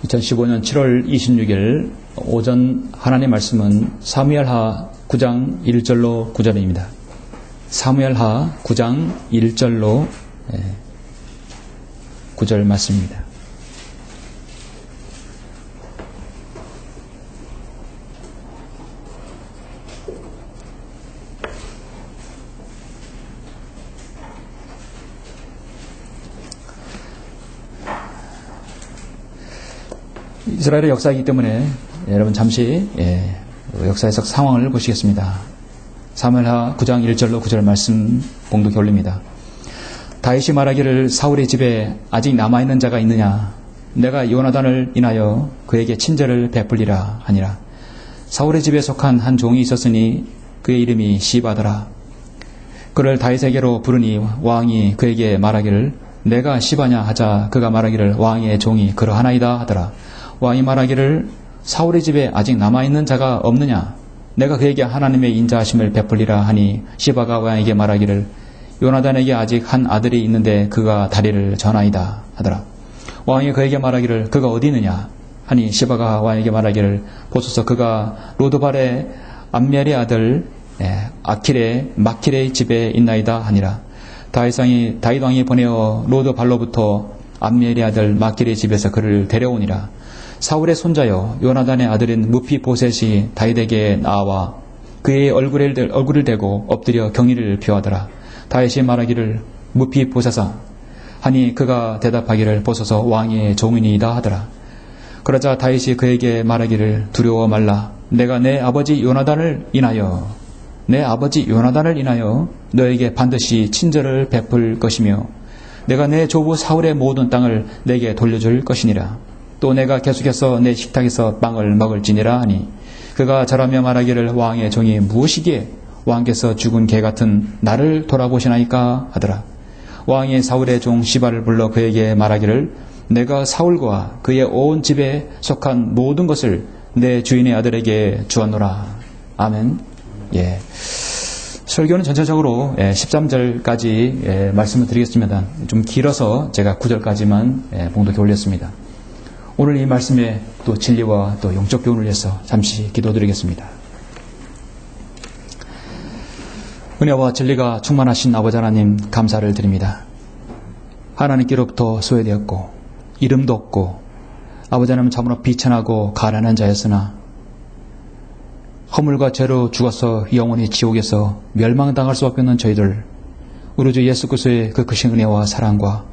2015년 7월 26일 오전 하나님의 말씀은 사무엘하 9장 1절로 9절입니다. 사무엘하 9장 1절로 9절 말씀입니다. 이스라엘의 역사이기 때문에 여러분 잠시 역사 해석 상황을 보시겠습니다. 사무엘하 9장 1절로 9절 말씀 봉독해 올립니다. 다윗이 말하기를 사울의 집에 아직 남아있는 자가 있느냐? 내가 요나단을 인하여 그에게 친절을 베풀리라 하니라. 사울의 집에 속한 한 종이 있었으니 그의 이름이 시바더라. 그를 다윗에게로 부르니 왕이 그에게 말하기를 내가 시바냐 하자 그가 말하기를 왕의 종이 그러하나이다 하더라. 왕이 말하기를 사울의 집에 아직 남아있는 자가 없느냐? 내가 그에게 하나님의 인자하심을 베풀리라 하니 시바가 왕에게 말하기를 요나단에게 아직 한 아들이 있는데 그가 다리를 저나이다 하더라. 왕이 그에게 말하기를 그가 어디 있느냐? 하니 시바가 왕에게 말하기를 보소서 그가 로드발의 암멜의 아들 마킬의 집에 있나이다 하니라. 다윗 왕이 보내어 로드발로부터 암멜의 아들 마킬의 집에서 그를 데려오니라. 사울의 손자여 요나단의 아들인 무피보셋이 다윗에게 나와 그의 얼굴을 대고 엎드려 경의를 표하더라. 다윗이 말하기를 무피보셋아 하니 그가 대답하기를 보소서 왕의 종이니이다 하더라. 그러자 다윗이 그에게 말하기를 두려워 말라. 내가 내 아버지 요나단을 인하여 너에게 반드시 친절을 베풀 것이며 내가 내 조부 사울의 모든 땅을 내게 돌려줄 것이니라. 또 내가 계속해서 내 식탁에서 빵을 먹을지니라 하니 그가 절하며 말하기를 왕의 종이 무엇이기에 왕께서 죽은 개 같은 나를 돌아보시나이까 하더라. 왕이 사울의 종 시바를 불러 그에게 말하기를 내가 사울과 그의 온 집에 속한 모든 것을 내 주인의 아들에게 주었노라. 아멘. 설교는 전체적으로 13절까지 말씀을 드리겠습니다. 좀 길어서 제가 9절까지만 봉독해 올렸습니다. 오늘 이 말씀에 또 진리와 또 영적 교훈을 위해서 잠시 기도드리겠습니다. 은혜와 진리가 충만하신 아버지 하나님 감사를 드립니다. 하나님께로부터 소외되었고 이름도 없고 아버지 하나님 참으로 비천하고 가난한 자였으나 허물과 죄로 죽어서 영원히 지옥에서 멸망당할 수밖에 없는 저희들 우리 주 예수 그리스도의 그 크신 은혜와 사랑과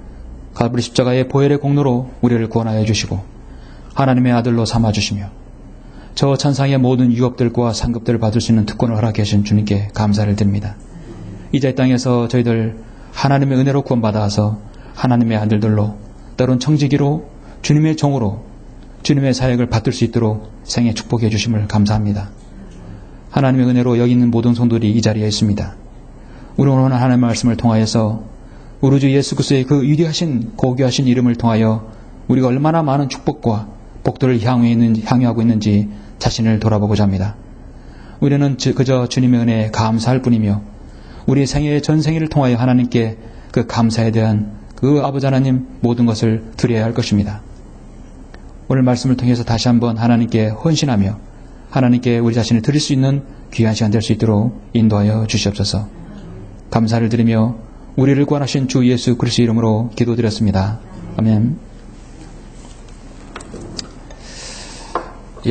갈보리 십자가의 보혈의 공로로 우리를 구원하여 주시고 하나님의 아들로 삼아주시며 저 천상의 모든 유업들과 상급들을 받을 수 있는 특권을 허락해 주신 주님께 감사를 드립니다. 이제 이 땅에서 저희들 하나님의 은혜로 구원받아서 하나님의 아들들로 때론 청지기로 주님의 종으로 주님의 사역을 받을 수 있도록 생애 축복해 주심을 감사합니다. 하나님의 은혜로 여기 있는 모든 성도들이 이 자리에 있습니다. 우리는 오늘 하나님의 말씀을 통하여서 우리 주 예수 그리스도의 그 위대하신 고귀하신 이름을 통하여 우리가 얼마나 많은 축복과 복들을 향유하고 있는지 자신을 돌아보고자 합니다. 우리는 그저 주님의 은혜에 감사할 뿐이며 우리 생애의 전생애를 통하여 하나님께 그 감사에 대한 그 아버지 하나님 모든 것을 드려야 할 것입니다. 오늘 말씀을 통해서 다시 한번 하나님께 헌신하며 하나님께 우리 자신을 드릴 수 있는 귀한 시간 될 수 있도록 인도하여 주시옵소서. 감사를 드리며 우리를 구원하신 주 예수 그리스도 이름으로 기도드렸습니다. 아멘.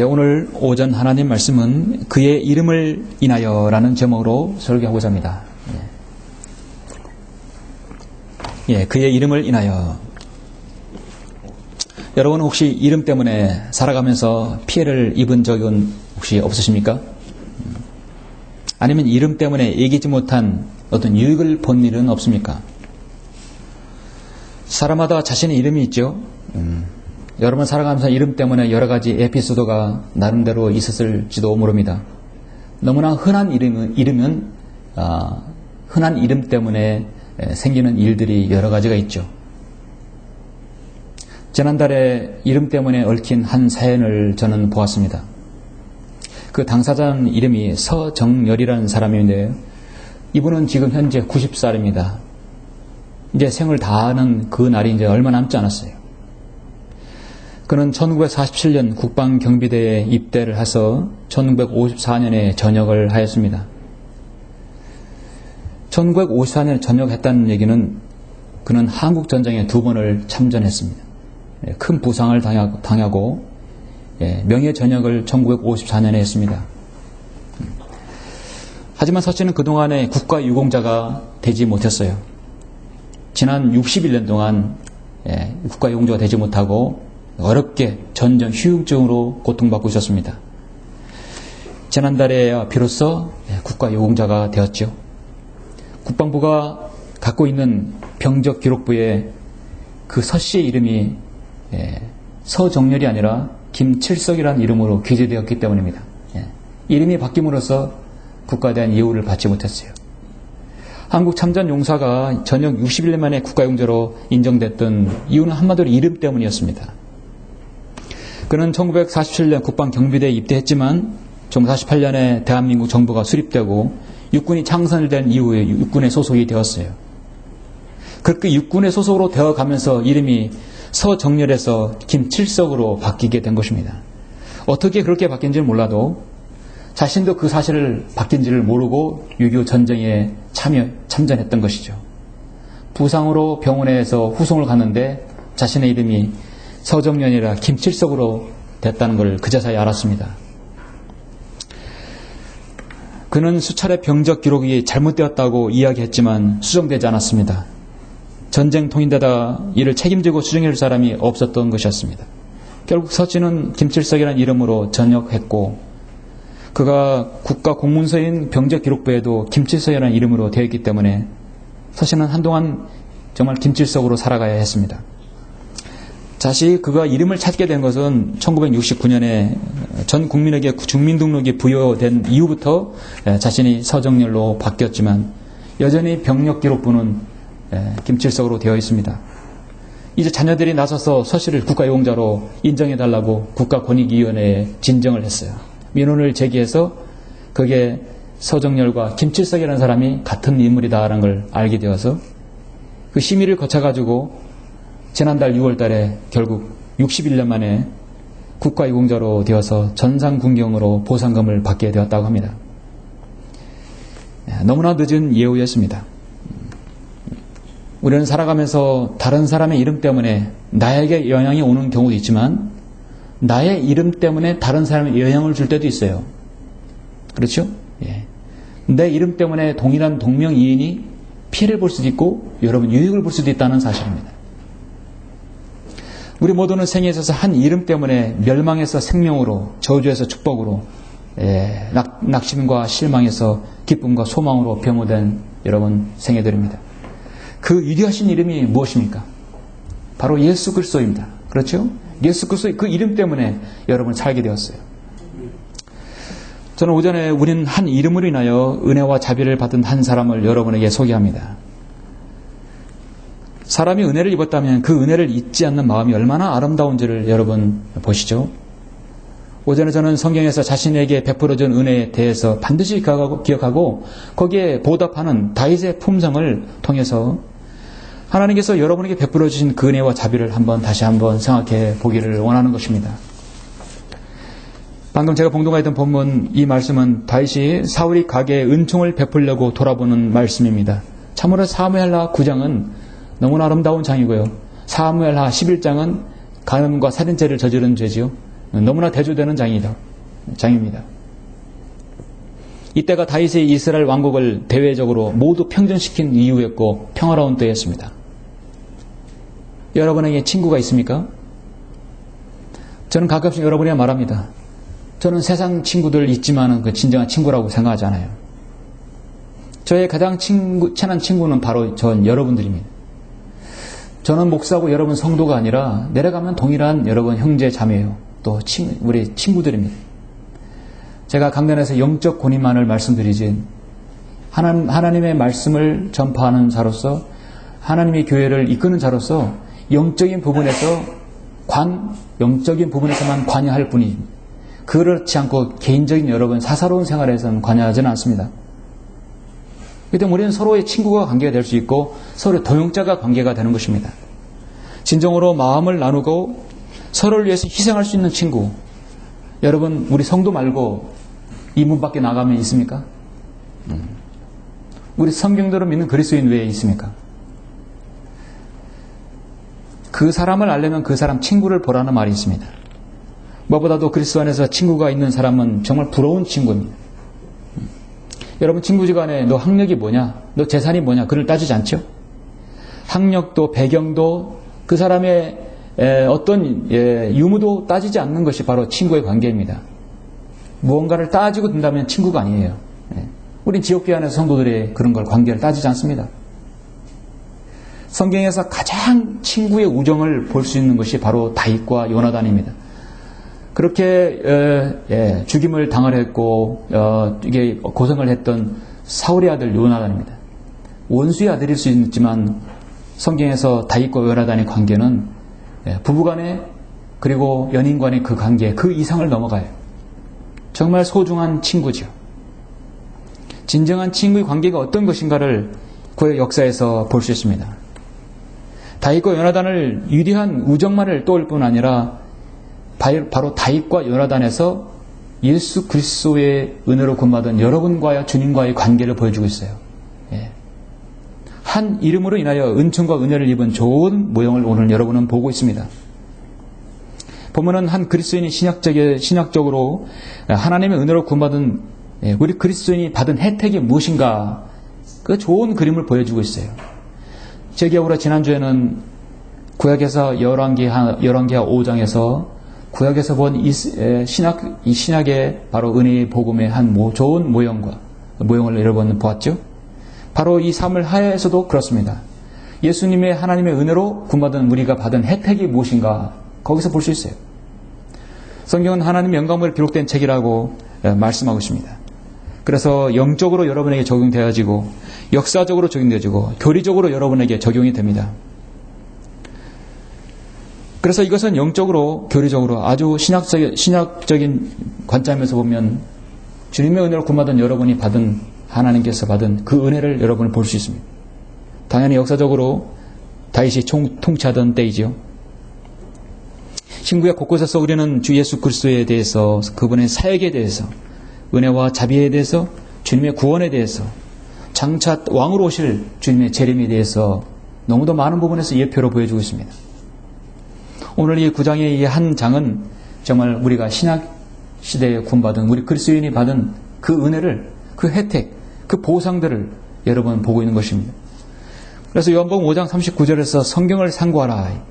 오늘 오전 하나님 말씀은 그의 이름을 인하여 라는 제목으로 설교하고자 합니다. 그의 이름을 인하여. 여러분 혹시 이름 때문에 살아가면서 피해를 입은 적은 혹시 없으십니까? 아니면 이름 때문에 이기지 못한 어떤 유익을 본 일은 없습니까? 사람마다 자신의 이름이 있죠. 여러분 살아가면서 이름 때문에 여러 가지 에피소드가 나름대로 있었을지도 모릅니다. 너무나 흔한 흔한 이름 때문에 생기는 일들이 여러 가지가 있죠. 지난달에 이름 때문에 얽힌 한 사연을 저는 보았습니다. 그 당사자는 이름이 서정열이라는 사람인데요. 이분은 지금 현재 90살입니다. 이제 생을 다하는 그 날이 이제 얼마 남지 않았어요. 그는 1947년 국방경비대에 입대를 해서 1954년에 전역을 하였습니다. 1954년에 전역했다는 얘기는 그는 한국전쟁에 2번을 참전했습니다. 큰 부상을 당하고 명예전역을 1954년에 했습니다. 하지만 서씨는 그동안에 국가유공자가 되지 못했어요. 지난 61년 동안 국가유공자가 되지 못하고 어렵게 전전 후유증으로 고통받고 있었습니다. 지난달에야 비로소 국가유공자가 되었죠. 국방부가 갖고 있는 병적 기록부에 그 서씨의 이름이 서정렬이 아니라 김칠석이라는 이름으로 기재되었기 때문입니다. 이름이 바뀜으로써 국가에 대한 예우를 받지 못했어요. 한국 참전 용사가 전역 61년 만에 국가용자로 인정됐던 이유는 한마디로 이름 때문이었습니다. 그는 1947년 국방경비대에 입대했지만 1948년에 대한민국 정부가 수립되고 육군이 창설된 이후에 육군에 소속이 되었어요. 그렇게 육군의 소속으로 되어가면서 이름이 서정렬에서 김칠석으로 바뀌게 된 것입니다. 어떻게 그렇게 바뀐지는 몰라도 자신도 그 사실을 바뀐지를 모르고 6.25 전쟁에 참전했던 것이죠. 부상으로 병원에서 후송을 갔는데 자신의 이름이 서정렬이라 김칠석으로 됐다는 걸 그제서야 알았습니다. 그는 수차례 병적 기록이 잘못되었다고 이야기했지만 수정되지 않았습니다. 전쟁통인데다 이를 책임지고 수정해줄 사람이 없었던 것이었습니다. 결국 서씨는 김칠석이라는 이름으로 전역했고 그가 국가공문서인 병적기록부에도 김칠석이라는 이름으로 되어 있기 때문에 서씨는 한동안 정말 김칠석으로 살아가야 했습니다. 다시 그가 이름을 찾게 된 것은 1969년에 전 국민에게 주민등록이 부여된 이후부터 자신이 서정렬로 바뀌었지만 여전히 병력기록부는 김칠석으로 되어 있습니다. 이제 자녀들이 나서서 서씨를 국가유공자로 인정해달라고 국가권익위원회에 진정을 했어요. 민원을 제기해서 그게 서정렬과 김칠석이라는 사람이 같은 인물이다라는 걸 알게 되어서 그 심의를 거쳐가지고 지난달 6월 달에 결국 61년 만에 국가유공자로 되어서 전상군경으로 보상금을 받게 되었다고 합니다. 너무나 늦은 예우였습니다. 우리는 살아가면서 다른 사람의 이름 때문에 나에게 영향이 오는 경우도 있지만 나의 이름 때문에 다른 사람에게 영향을 줄 때도 있어요. 그렇죠? 내 이름 때문에 동일한 동명이인이 피해를 볼 수도 있고 여러분 유익을 볼 수도 있다는 사실입니다. 우리 모두는 생에 있어서 한 이름 때문에 멸망에서 생명으로, 저주에서 축복으로, 낙심과 실망에서 기쁨과 소망으로 변모된 여러분 생애들입니다. 그 위대하신 이름이 무엇입니까? 바로 예수 그리스도입니다. 그렇죠? 예수 그리스도의 그 이름 때문에 여러분 살게 되었어요. 저는 오전에 우리는 한 이름으로 인하여 은혜와 자비를 받은 한 사람을 여러분에게 소개합니다. 사람이 은혜를 입었다면 그 은혜를 잊지 않는 마음이 얼마나 아름다운지를 여러분 보시죠. 오전에 저는 성경에서 자신에게 베풀어준 은혜에 대해서 반드시 기억하고 거기에 보답하는 다윗의 품성을 통해서 하나님께서 여러분에게 베풀어 주신 그 은혜와 자비를 다시 한번 생각해 보기를 원하는 것입니다. 방금 제가 봉독하였던 본문 이 말씀은 다윗이 사울이 가게에 은총을 베풀려고 돌아보는 말씀입니다. 참으로 사무엘하 9장은 너무나 아름다운 장이고요. 사무엘하 11장은 간음과 살인죄를 저지른 죄지요. 너무나 대조되는 장입니다. 이때가 다윗의 이스라엘 왕국을 대외적으로 모두 평정시킨 이후였고 평화로운 때였습니다. 여러분에게 친구가 있습니까? 저는 가끔씩 여러분에게 말합니다. 저는 세상 친구들 있지만 그 진정한 친구라고 생각하지 않아요. 저의 가장 친한 친구는 바로 전 여러분들입니다. 저는 목사고 여러분 성도가 아니라 내려가면 동일한 여러분 형제 자매예요. 또 우리 친구들입니다. 제가 강단에서 영적 권위만을 말씀드리지 하나님의 말씀을 전파하는 자로서 하나님의 교회를 이끄는 자로서 영적인 부분에서만 관여할 뿐입니다. 그렇지 않고 개인적인 여러분 사사로운 생활에서는 관여하지는 않습니다. 그때 우리는 서로의 친구가 관계가 될 수 있고 서로의 동역자가 관계가 되는 것입니다. 진정으로 마음을 나누고 서로를 위해서 희생할 수 있는 친구. 여러분, 우리 성도 말고 이 문 밖에 나가면 있습니까? 우리 성경대로 믿는 그리스도인 외에 있습니까? 그 사람을 알려면 그 사람 친구를 보라는 말이 있습니다. 무엇보다도 그리스도 안에서 친구가 있는 사람은 정말 부러운 친구입니다. 여러분, 친구지간에 너 학력이 뭐냐? 너 재산이 뭐냐? 그걸 따지지 않죠? 학력도 배경도 그 사람의 어떤 유무도 따지지 않는 것이 바로 친구의 관계입니다. 무언가를 따지고 든다면 친구가 아니에요. 우린 지옥교회 안에서 성도들의 그런 걸 관계를 따지지 않습니다. 성경에서 가장 친구의 우정을 볼 수 있는 것이 바로 다윗과 요나단입니다. 그렇게 죽임을 당하려 했고 이게 고생을 했던 사울의 아들 요나단입니다. 원수의 아들일 수 있지만 성경에서 다윗과 요나단의 관계는 부부간의 그리고 연인간의 그 관계 그 이상을 넘어가요. 정말 소중한 친구죠. 진정한 친구의 관계가 어떤 것인가를 구약 역사에서 볼 수 있습니다. 다윗과 요나단을 위대한 우정만을 떠올 뿐 아니라 바로 다윗과 요나단에서 예수 그리스도의 은혜로 구원받은 여러분과의 주님과의 관계를 보여주고 있어요. 한 이름으로 인하여 은총과 은혜를 입은 좋은 모형을 오늘 여러분은 보고 있습니다. 보면은 한 그리스도인이 신약적으로 하나님의 은혜로 구원받은 우리 그리스도인이 받은 혜택이 무엇인가 그 좋은 그림을 보여주고 있어요. 제 기억으로 지난주에는 구약에서 열왕기하 5장에서 구약에서 본 이 신약의 바로 은혜의 복음의 한 좋은 모형을 여러분 보았죠. 바로 이 삶을 하에서도 그렇습니다. 예수님의 하나님의 은혜로 구원받은 우리가 받은 혜택이 무엇인가 거기서 볼 수 있어요. 성경은 하나님의 영광을 기록된 책이라고 말씀하고 있습니다. 그래서 영적으로 여러분에게 적용되어지고 역사적으로 적용되어지고 교리적으로 여러분에게 적용이 됩니다. 그래서 이것은 영적으로 교리적으로 아주 신학적인 관점에서 보면 주님의 은혜로 구원받은 여러분이 받은 하나님께서 받은 그 은혜를 여러분은 볼 수 있습니다. 당연히 역사적으로 다윗이 통치하던 때이죠. 신구약 곳곳에서 우리는 주 예수 그리스도에 대해서 그분의 사역에 대해서 은혜와 자비에 대해서 주님의 구원에 대해서 장차 왕으로 오실 주님의 재림에 대해서 너무도 많은 부분에서 예표로 보여주고 있습니다. 오늘 이 9장의 이 한 장은 정말 우리가 신약 시대에 구원받은 우리 그리스도인이 받은 그 은혜를 그 혜택 그 보상들을 여러분 보고 있는 것입니다. 그래서 요한복음 5장 39절에서 성경을 상고하라.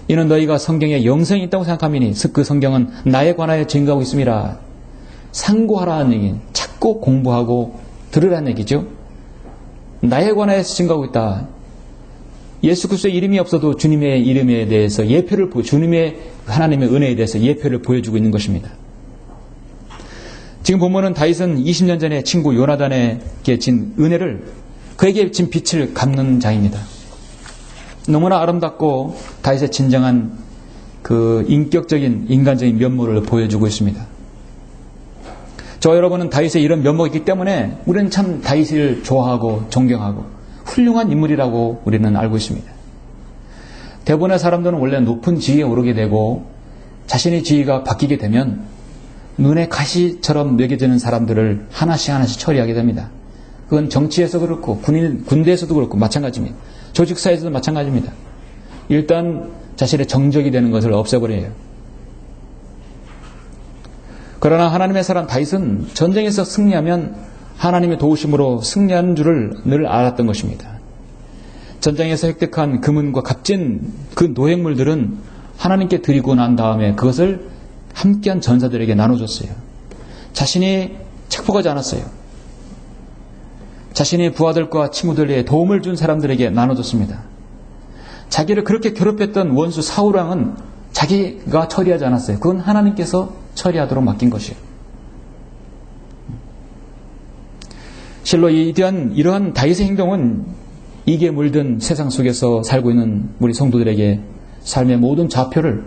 이는 너희가 성경에 영생이 있다고 생각하미니 그 성경은 나에 관하여 증거하고 있음이라. 상고하라는 얘기는 찾고 공부하고 들으라는 얘기죠. 나에 관하여서 증거하고 있다. 예수 그리스도의 이름이 없어도 주님의 이름에 대해서 주님의 하나님의 은혜에 대해서 예표를 보여주고 있는 것입니다. 지금 보면은 다윗은 20년 전에 친구 요나단에게 진 은혜를 그에게 진 빛을 갚는 장입니다. 너무나 아름답고 다윗의 진정한 그 인격적인 인간적인 면모를 보여주고 있습니다. 저 여러분은 다윗의 이런 면모가 있기 때문에 우리는 참 다윗을 좋아하고 존경하고 훌륭한 인물이라고 우리는 알고 있습니다. 대부분의 사람들은 원래 높은 지위에 오르게 되고 자신의 지위가 바뀌게 되면 눈에 가시처럼 매겨지는 사람들을 하나씩 처리하게 됩니다. 그건 정치에서 그렇고 군대에서도 그렇고 마찬가지입니다. 조직사에서도 마찬가지입니다. 일단 자신의 정적이 되는 것을 없애버려요. 그러나 하나님의 사람 다윗은 전쟁에서 승리하면 하나님의 도우심으로 승리하는 줄을 늘 알았던 것입니다. 전쟁에서 획득한 금은과 값진 그 노획물들은 하나님께 드리고 난 다음에 그것을 함께한 전사들에게 나눠줬어요. 자신이 착복하지 않았어요. 자신의 부하들과 친구들에게 도움을 준 사람들에게 나눠줬습니다. 자기를 그렇게 괴롭혔던 원수 사울왕은 자기가 처리하지 않았어요. 그건 하나님께서 처리하도록 맡긴 것이에요. 실로 이러한 다윗의 행동은 이기에 물든 세상 속에서 살고 있는 우리 성도들에게 삶의 모든 좌표를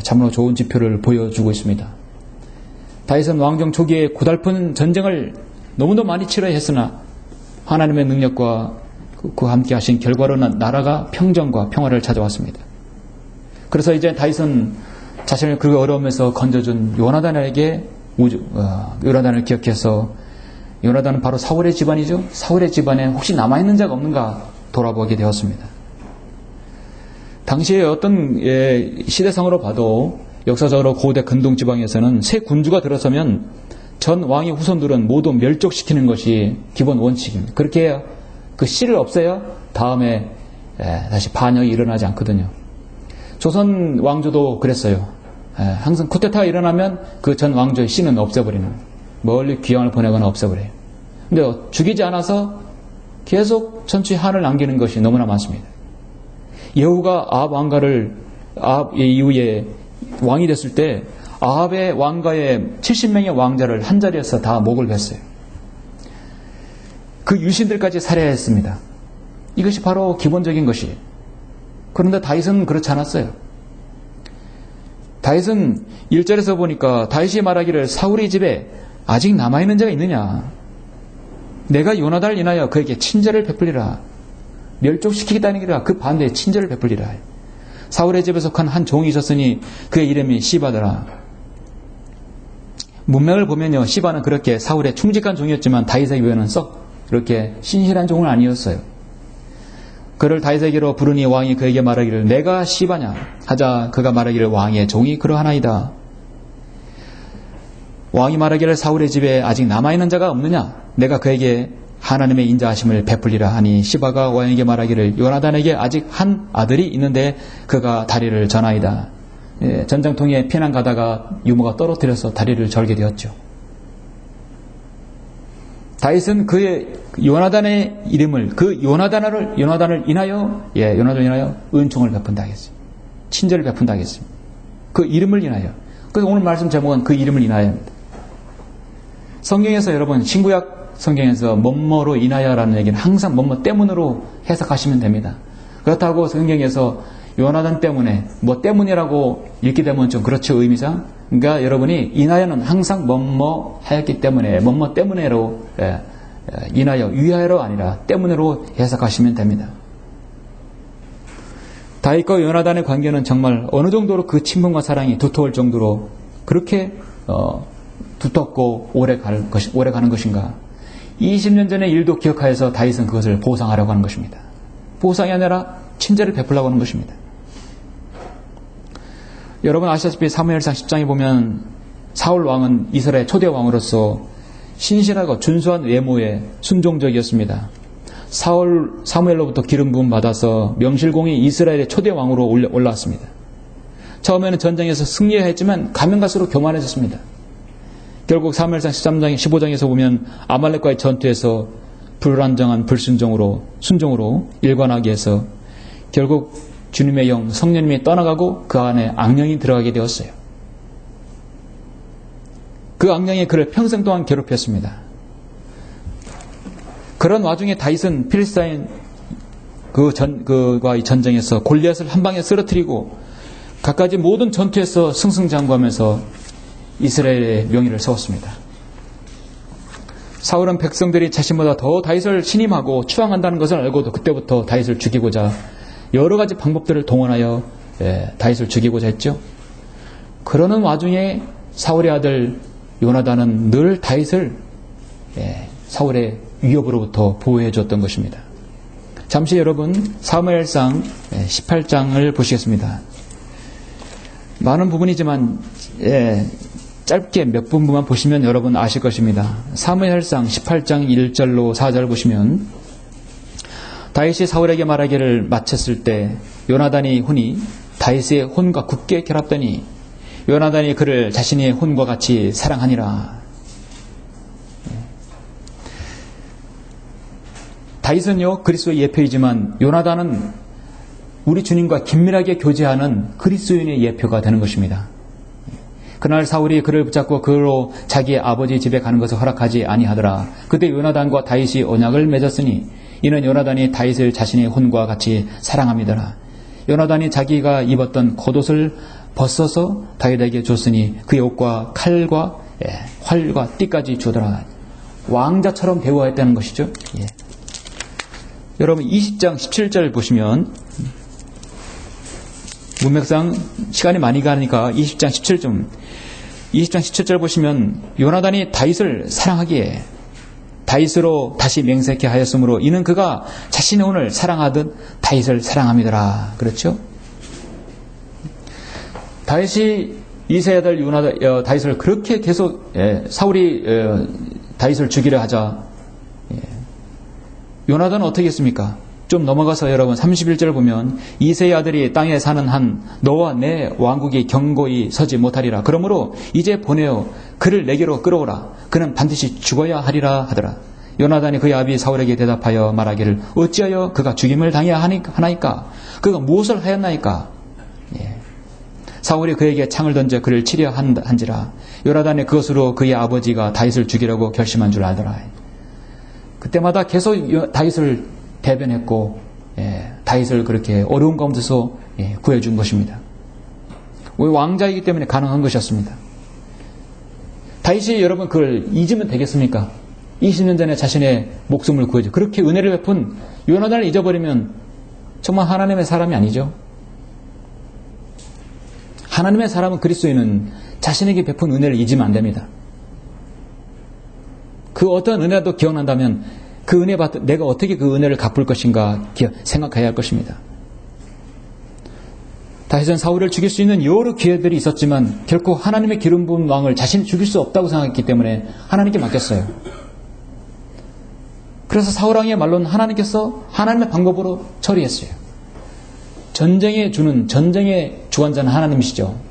참으로 좋은 지표를 보여주고 있습니다. 다윗은 왕정 초기에 고달픈 전쟁을 너무도 많이 치러야 했으나 하나님의 능력과 그와 함께 하신 결과로 나라가 평정과 평화를 찾아왔습니다. 그래서 이제 다윗은 자신을 그 어려움에서 건져준 요나단에게 요나단을 기억해서, 요나단은 바로 사울의 집안이죠. 사울의 집안에 혹시 남아있는 자가 없는가 돌아보게 되었습니다. 당시에 어떤 시대상으로 봐도 역사적으로 고대 근동 지방에서는 새 군주가 들어서면 전 왕의 후손들은 모두 멸족시키는 것이 기본 원칙입니다. 그렇게 해야 그 씨를 없애야 다음에 다시 반역이 일어나지 않거든요. 조선 왕조도 그랬어요. 항상 쿠데타가 일어나면 그 전 왕조의 씨는 없애버리는, 멀리 귀양을 보내거나 없애버려요. 근데 죽이지 않아서 계속 천추의 한을 남기는 것이 너무나 많습니다. 여호가 아합 이후에 왕이 됐을 때 아합의 왕가의 70명의 왕자를 한자리에서 다 목을 뱄어요. 그 유신들까지 살해했습니다. 이것이 바로 기본적인 것이에요. 그런데 다윗은 그렇지 않았어요. 다윗은 1절에서 보니까 다윗이 말하기를 사울의 집에 아직 남아있는 자가 있느냐, 내가 요나단을 인하여 그에게 친절을 베풀리라, 멸족시키겠다는 게라 그 반대에 친절을 베풀리라. 사울의 집에 속한 한 종이 있었으니 그의 이름이 시바더라. 문맥을 보면요, 시바는 그렇게 사울의 충직한 종이었지만 다윗에게 비하면 썩 그렇게 신실한 종은 아니었어요. 그를 다윗에게로 부르니 왕이 그에게 말하기를 내가 시바냐 하자 그가 말하기를 왕의 종이 그러하나이다. 왕이 말하기를 사울의 집에 아직 남아있는 자가 없느냐, 내가 그에게 하나님의 인자하심을 베풀리라 하니 시바가 왕에게 말하기를 요나단에게 아직 한 아들이 있는데 그가 다리를 저나이다. 전장통에 피난 가다가 유모가 떨어뜨려서 다리를 절게 되었죠. 다윗은 그의 요나단의 이름을, 그 요나단을 인하여 은총을 베푼다 하겠어요. 친절을 베푼다 하겠습니다. 그 이름을 인하여. 그래서 오늘 말씀 제목은 그 이름을 인하여입니다. 성경에서 여러분, 신구약 성경에서 뭐뭐로 인하여라는 얘기는 항상 뭐뭐 때문으로 해석하시면 됩니다. 그렇다고 성경에서 요나단 때문에, 뭐 때문이라고 읽게 되면 좀 그렇죠, 의미상. 그러니까 여러분이 인하여는 항상 뭐뭐 하였기 때문에, 뭐뭐 때문에로, 인하여, 위하여로 아니라 때문으로 해석하시면 됩니다. 다윗과 요나단의 관계는 정말 어느 정도로 그 친분과 사랑이 두터울 정도로 그렇게 두텁고 오래 가는 것인가. 20년 전의 일도 기억하여서 다윗은 그것을 보상하려고 하는 것입니다. 보상이 아니라 친절을 베풀려고 하는 것입니다. 여러분 아시다시피 사무엘상 10장에 보면 사울 왕은 이스라엘 초대 왕으로서 신실하고 준수한 외모에 순종적이었습니다. 사무엘로부터 기름 부음 받아서 명실공히 이스라엘의 초대 왕으로 올라왔습니다. 처음에는 전쟁에서 승리했지만 가면 갈수록 교만해졌습니다. 결국 사무엘상 13장, 15장에서 보면 아말렉과의 전투에서 불안정한 순종으로 일관하게 해서 결국 주님의 영, 성령님이 떠나가고 그 안에 악령이 들어가게 되었어요. 그 악령이 그를 평생 동안 괴롭혔습니다. 그런 와중에 다윗은 필리스타인 그과의 전쟁에서 골리앗을 한 방에 쓰러뜨리고 갖가지 모든 전투에서 승승장구하면서 이스라엘의 명예를 세웠습니다. 사울은 백성들이 자신보다 더 다윗을 신임하고 추앙한다는 것을 알고도 그때부터 다윗을 죽이고자 여러 가지 방법들을 동원하여 다윗을 죽이고자 했죠. 그러는 와중에 사울의 아들 요나단은 늘 다윗을 사울의 위협으로부터 보호해 줬던 것입니다. 잠시 여러분 사무엘상 18장을 보시겠습니다. 많은 부분이지만 짧게 몇 부분만 보시면 여러분 아실 것입니다. 사무엘상 18장 1절로 4절 보시면 다윗이 사울에게 말하기를 마쳤을 때 요나단이 혼이 다윗의 혼과 굳게 결합되니 요나단이 그를 자신의 혼과 같이 사랑하니라. 다윗은요 그리스도의 예표이지만 요나단은 우리 주님과 긴밀하게 교제하는 그리스도인의 예표가 되는 것입니다. 그날 사울이 그를 붙잡고 그로 자기의 아버지 집에 가는 것을 허락하지 아니하더라. 그때 요나단과 다윗이 언약을 맺었으니 이는 요나단이 다윗을 자신의 혼과 같이 사랑함이더라. 요나단이 자기가 입었던 겉옷을 벗어서 다윗에게 줬으니 그의 옷과 칼과 활과 띠까지 주더라. 왕자처럼 대우하였다는 것이죠. 여러분 20장 17절 보시면 문맥상 시간이 많이 가니까 20장 17절 보시면 요나단이 다윗을 사랑하기에 다윗으로 다시 맹세케 하였으므로 이는 그가 자신의 혼을 사랑하듯 다윗을 사랑함이더라. 그렇죠? 다윗이 이새의 아들 다윗을 그렇게 계속 사울이 다윗을 죽이려 하자 요나단은 어떻게 했습니까? 좀 넘어가서 여러분 31절 보면 이새의 아들이 땅에 사는 한 너와 내 왕국이 견고히 서지 못하리라. 그러므로 이제 보내어 그를 내게로 끌어오라. 그는 반드시 죽어야 하리라 하더라. 요나단이 그의 아비 사울에게 대답하여 말하기를 어찌하여 그가 죽임을 당해야 하나이까? 그가 무엇을 하였나이까? 사울이 그에게 창을 던져 그를 치려 한지라. 요나단이 그것으로 그의 아버지가 다윗을 죽이려고 결심한 줄 알더라. 그때마다 계속 다윗을 대변했고 다윗을 그렇게 어려운 가운데서 구해준 것입니다. 왕자이기 때문에 가능한 것이었습니다. 다윗이 여러분 그걸 잊으면 되겠습니까? 20년 전에 자신의 목숨을 구해줘. 그렇게 은혜를 베푼 요나단을 잊어버리면 정말 하나님의 사람이 아니죠. 하나님의 사람은 그리스도인은 자신에게 베푼 은혜를 잊으면 안 됩니다. 그 어떤 은혜라도 기억난다면 그 은혜 받 내가 어떻게 그 은혜를 갚을 것인가 생각해야 할 것입니다. 다윗은 사울을 죽일 수 있는 여러 기회들이 있었지만 결코 하나님의 기름 부은 왕을 자신이 죽일 수 없다고 생각했기 때문에 하나님께 맡겼어요. 그래서 사울 왕의 말로는 하나님께서 하나님의 방법으로 처리했어요. 전쟁의 주관자는 하나님이시죠.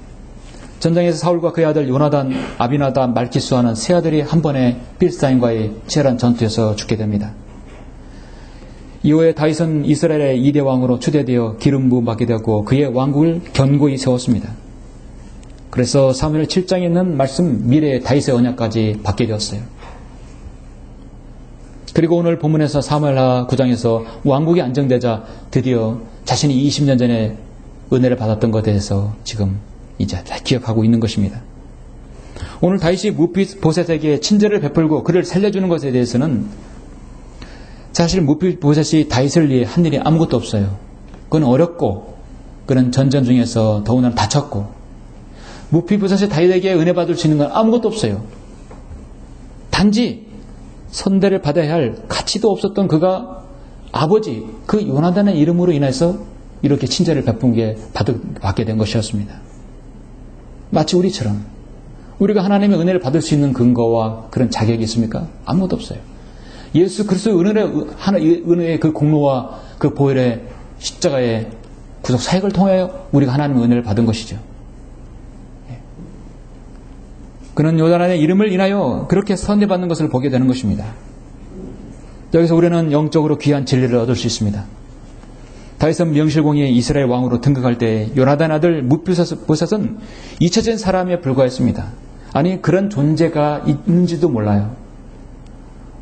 전쟁에서 사울과 그의 아들 요나단, 아비나답, 말기수하는 세 아들이 한 번에 필스타인과의 치열한 전투에서 죽게 됩니다. 이후에 다윗은 이스라엘의 2대 왕으로 추대되어 기름 부음 받게 되었고 그의 왕국을 견고히 세웠습니다. 그래서 사무엘 7장에 있는 말씀 미래의 다윗의 언약까지 받게 되었어요. 그리고 오늘 본문에서 사무엘하 9장에서 왕국이 안정되자 드디어 자신이 20년 전에 은혜를 받았던 것에 대해서 지금 이제 다 기억하고 있는 것입니다. 오늘 다윗이 무비보셋에게 친절을 베풀고 그를 살려주는 것에 대해서는 사실 무비보셋이 다윗을 위해 한 일이 아무것도 없어요. 그건 어렵고 그는 전쟁 중에서 더구나 다쳤고 무비보셋이 다윗에게 은혜 받을 수 있는 건 아무것도 없어요. 단지 선대를 받아야 할 가치도 없었던 그가 아버지 그 요나단의 이름으로 인해서 이렇게 친절을 받게 된 것이었습니다. 마치 우리처럼 우리가 하나님의 은혜를 받을 수 있는 근거와 그런 자격이 있습니까? 아무것도 없어요. 예수 그리스도의 은혜의 그 공로와 그 보혈의 십자가의 구속 사역을 통하여 우리가 하나님의 은혜를 받은 것이죠. 그는 요나단의 이름을 인하여 그렇게 선대받는 것을 보게 되는 것입니다. 여기서 우리는 영적으로 귀한 진리를 얻을 수 있습니다. 다윗은 명실공히 이스라엘 왕으로 등극할 때 요나단 아들 무비보셋은 잊혀진 사람에 불과했습니다. 아니 그런 존재가 있는지도 몰라요.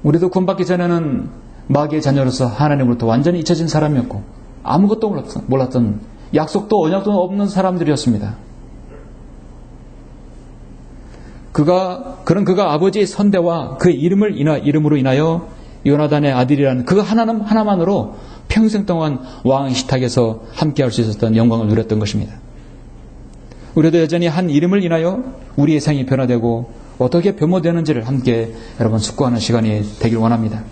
우리도 구원받기 전에는 마귀의 자녀로서 하나님으로부터 완전히 잊혀진 사람이었고 아무것도 몰랐던 약속도 언약도 없는 사람들이었습니다. 그가 아버지의 선대와 그의 이름으로 인하여 요나단의 아들이라는 그 하나만으로 평생 동안 왕의 식탁에서 함께할 수 있었던 영광을 누렸던 것입니다. 우리도 여전히 한 이름을 인하여 우리의 생이 변화되고 어떻게 변모되는지를 함께 여러분 숙고하는 시간이 되길 원합니다.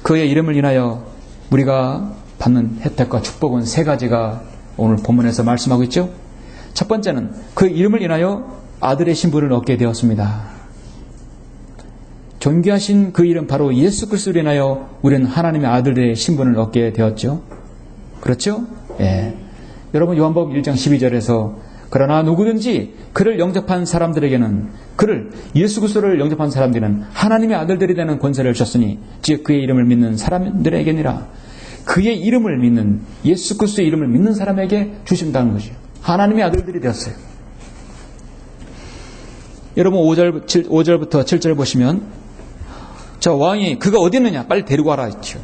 그의 이름을 인하여 우리가 받는 혜택과 축복은 세 가지가 오늘 본문에서 말씀하고 있죠. 첫 번째는 그 이름을 인하여 아들의 신분을 얻게 되었습니다. 존귀하신 그 이름 바로 예수 그리스도로 인하여 우리는 하나님의 아들의 신분을 얻게 되었죠. 그렇죠? 예. 여러분 요한복음 1장 12절에서 그러나 누구든지 그를 영접한 사람들에게는 그를 예수 그리스도를 영접한 사람들은 하나님의 아들들이 되는 권세를 주셨으니 즉 그의 이름을 믿는 사람들에게니라. 그의 이름을 믿는 예수 그리스도의 이름을 믿는 사람에게 주신다는 것이요. 하나님의 아들들이 되었어요. 여러분 5절부터 7절 보시면 저 왕이 그가 어디 있느냐 빨리 데리고 와라 했죠.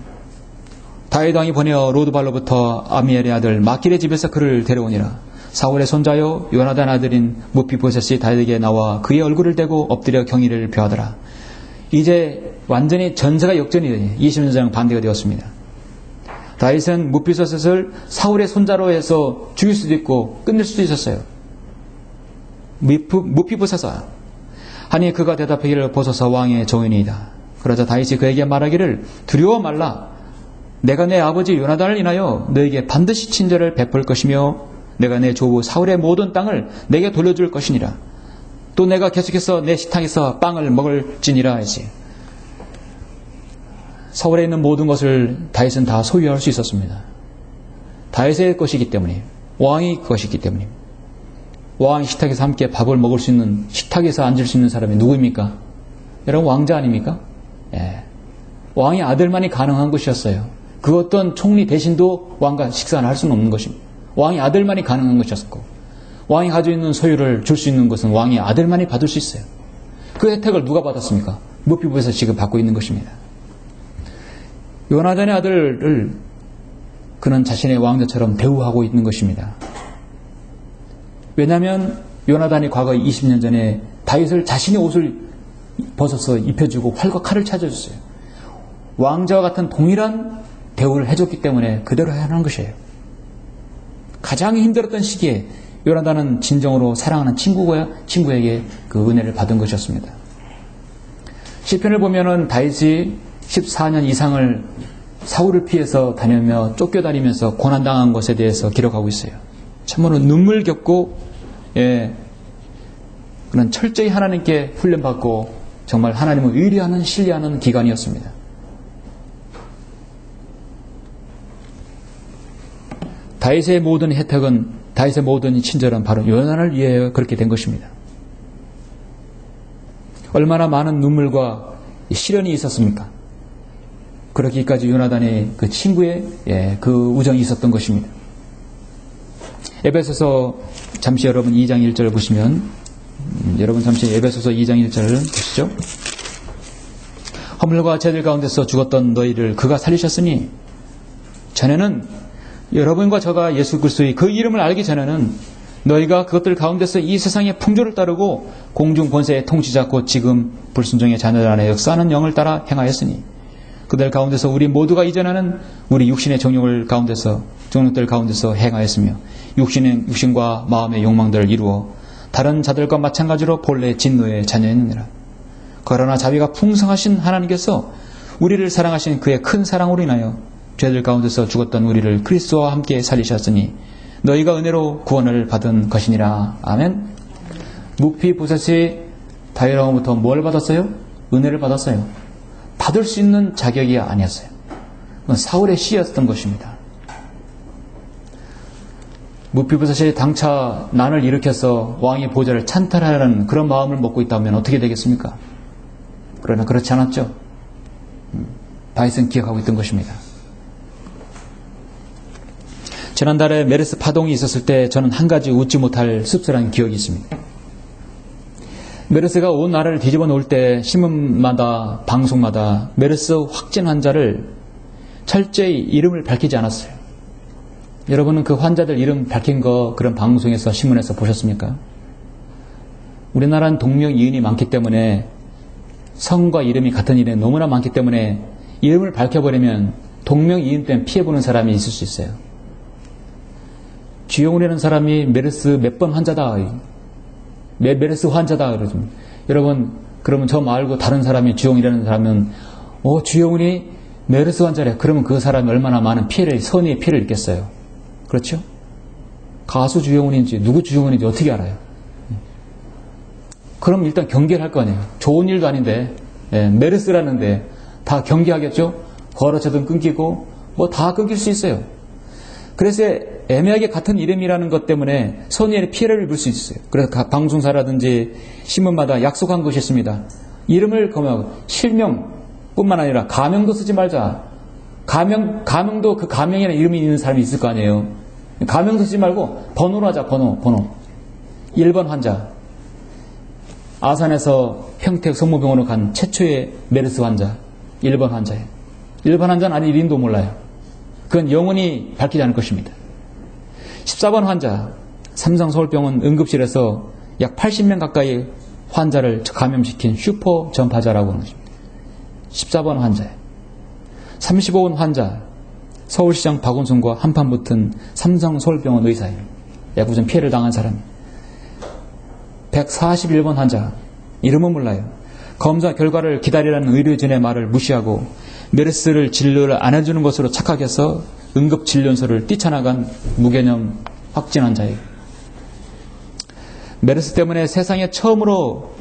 다윗 왕이 보내어 로드발로부터 아미엘의 아들 마길의 집에서 그를 데려오니라. 사울의 손자요 요나단 아들인 무비보셋이 다윗에게 나와 그의 얼굴을 대고 엎드려 경의를 표하더라. 이제 완전히 전세가 역전이 20년 전 반대가 되었습니다. 다윗은 무비보셋을 사울의 손자로 해서 죽일 수도 있고 끝낼 수도 있었어요. 무비보셋아, 하니 그가 대답하기를 보소서 왕의 종이니이다. 그러자 다윗이 그에게 말하기를 두려워 말라. 내가 내 아버지 요나단을 인하여 너에게 반드시 친절을 베풀 것이며 내가 내 조부 사울의 모든 땅을 내게 돌려줄 것이니라. 또 내가 계속해서 내 식탁에서 빵을 먹을지니라 하지. 사울에 있는 모든 것을 다윗은 다 소유할 수 있었습니다. 다윗의 것이기 때문에, 왕의 것이기 때문에. 왕의 식탁에서 함께 밥을 먹을 수 있는, 식탁에서 앉을 수 있는 사람이 누구입니까? 여러분, 왕자 아닙니까? 예. 왕의 아들만이 가능한 것이었어요. 그 어떤 총리 대신도 왕과 식사를 할 수는 없는 것입니다. 왕의 아들만이 가능한 것이었고, 왕이 가지고 있는 소유를 줄 수 있는 것은 왕의 아들만이 받을 수 있어요. 그 혜택을 누가 받았습니까? 무비보셋에서 지금 받고 있는 것입니다. 요나단의 아들을 그는 자신의 왕자처럼 대우하고 있는 것입니다. 왜냐하면 요나단이 과거 20년 전에 다윗을 자신의 옷을 벗어서 입혀주고 활과 칼을 찾아줬어요. 왕자와 같은 동일한 대우를 해줬기 때문에 그대로 해야 하는 것이에요. 가장 힘들었던 시기에 요나단은 진정으로 사랑하는 친구에게 그 은혜를 받은 것이었습니다. 시편을 보면은 다윗이 14년 이상을 사울을 피해서 다니며 쫓겨다니면서 고난당한 것에 대해서 기록하고 있어요. 참으로 눈물 겪고, 그런 철저히 하나님께 훈련받고 정말 하나님을 의뢰하는 신뢰하는 기간이었습니다. 다윗의 모든 혜택은, 다윗의 모든 친절은 바로 요나단을 위해 그렇게 된 것입니다. 얼마나 많은 눈물과 시련이 있었습니까? 그렇기까지 요나단의 그 친구의 그 우정이 있었던 것입니다. 에베소서 잠시 여러분 2장 1절을 보시면, 여러분 잠시 에베소서 2장 1절을 보시죠. 허물과 죄들 가운데서 죽었던 너희를 그가 살리셨으니 전에는 여러분과 저가 예수 그리스도의 그 이름을 알기 전에는 너희가 그것들 가운데서 이 세상의 풍조를 따르고 공중 권세의 통치자 곧 지금 불순종의 자녀들 안에 역사하는 영을 따라 행하였으니 그들 가운데서 우리 모두가 이전에는 우리 육신의 정욕들 가운데서 행하였으며 육신과 마음의 욕망들을 이루어 다른 자들과 마찬가지로 본래 진노의 자녀였느니라. 그러나 자비가 풍성하신 하나님께서 우리를 사랑하신 그의 큰 사랑으로 인하여 죄들 가운데서 죽었던 우리를 그리스도와 함께 살리셨으니 너희가 은혜로 구원을 받은 것이니라. 아멘. 무비보셋이 다윗왕으로부터 뭘 받았어요? 은혜를 받았어요. 받을 수 있는 자격이 아니었어요. 그건 사울의 씨였던 것입니다. 무비보셋이 당차 난을 일으켜서 왕의 보좌를 찬탈하려는 그런 마음을 먹고 있다면 어떻게 되겠습니까? 그러나 그렇지 않았죠. 다윗은 기억하고 있던 것입니다. 지난달에 메르스 파동이 있었을 때 저는 한 가지 웃지 못할 씁쓸한 기억이 있습니다. 메르스가 온 나라를 뒤집어 놓을 때 신문마다 방송마다 메르스 확진 환자를 철저히 이름을 밝히지 않았어요. 여러분은 그 환자들 이름 밝힌 거 그런 방송에서 신문에서 보셨습니까? 우리나라는 동명이인이 많기 때문에 성과 이름이 같은 이름이 너무나 많기 때문에 이름을 밝혀버리면 동명이인 때문에 피해보는 사람이 있을 수 있어요. 주영훈이라는 사람이 메르스 몇 번 환자다. 메르스 환자다. 그러죠. 여러분, 그러면 저 말고 다른 사람이 주영훈이라는 사람은, 주영훈이 메르스 환자래. 그러면 그 사람이 얼마나 많은 선의의 피해를 입겠어요. 그렇죠? 가수 주영훈인지, 누구 주영훈인지 어떻게 알아요? 그럼 일단 경계를 할 거 아니에요. 좋은 일도 아닌데, 메르스라는데 다 경계하겠죠? 거래처든 끊기고, 다 끊길 수 있어요. 그래서 애매하게 같은 이름이라는 것 때문에 선의의 피해를 입을 수 있어요. 그래서 각 방송사라든지 신문마다 약속한 것이 있습니다. 이름을 검하고 실명뿐만 아니라 가명도 쓰지 말자. 가명도 그 가명이라는 이름이 있는 사람이 있을 거 아니에요. 가명도 쓰지 말고 번호로 하자. 번호. 1번 환자. 아산에서 평택 성모병원으로 간 최초의 메르스 환자. 1번 환자예요. 1번 환자는 아니 이름도 몰라요. 그건 영원히 밝히지 않을 것입니다. 14번 환자, 삼성서울병원 응급실에서 약 80명 가까이 환자를 감염시킨 슈퍼 전파자라고 하는 것입니다. 14번 환자예요. 35번 환자, 서울시장 박원순과 한판 붙은 삼성서울병원 의사예요. 야구전 피해를 당한 사람. 141번 환자. 이름은 몰라요. 검사 결과를 기다리라는 의료진의 말을 무시하고 메르스를 진료를 안 해주는 것으로 착각해서 응급진료소를 뛰쳐나간 무개념 확진 환자예요. 메르스 때문에 세상에 처음으로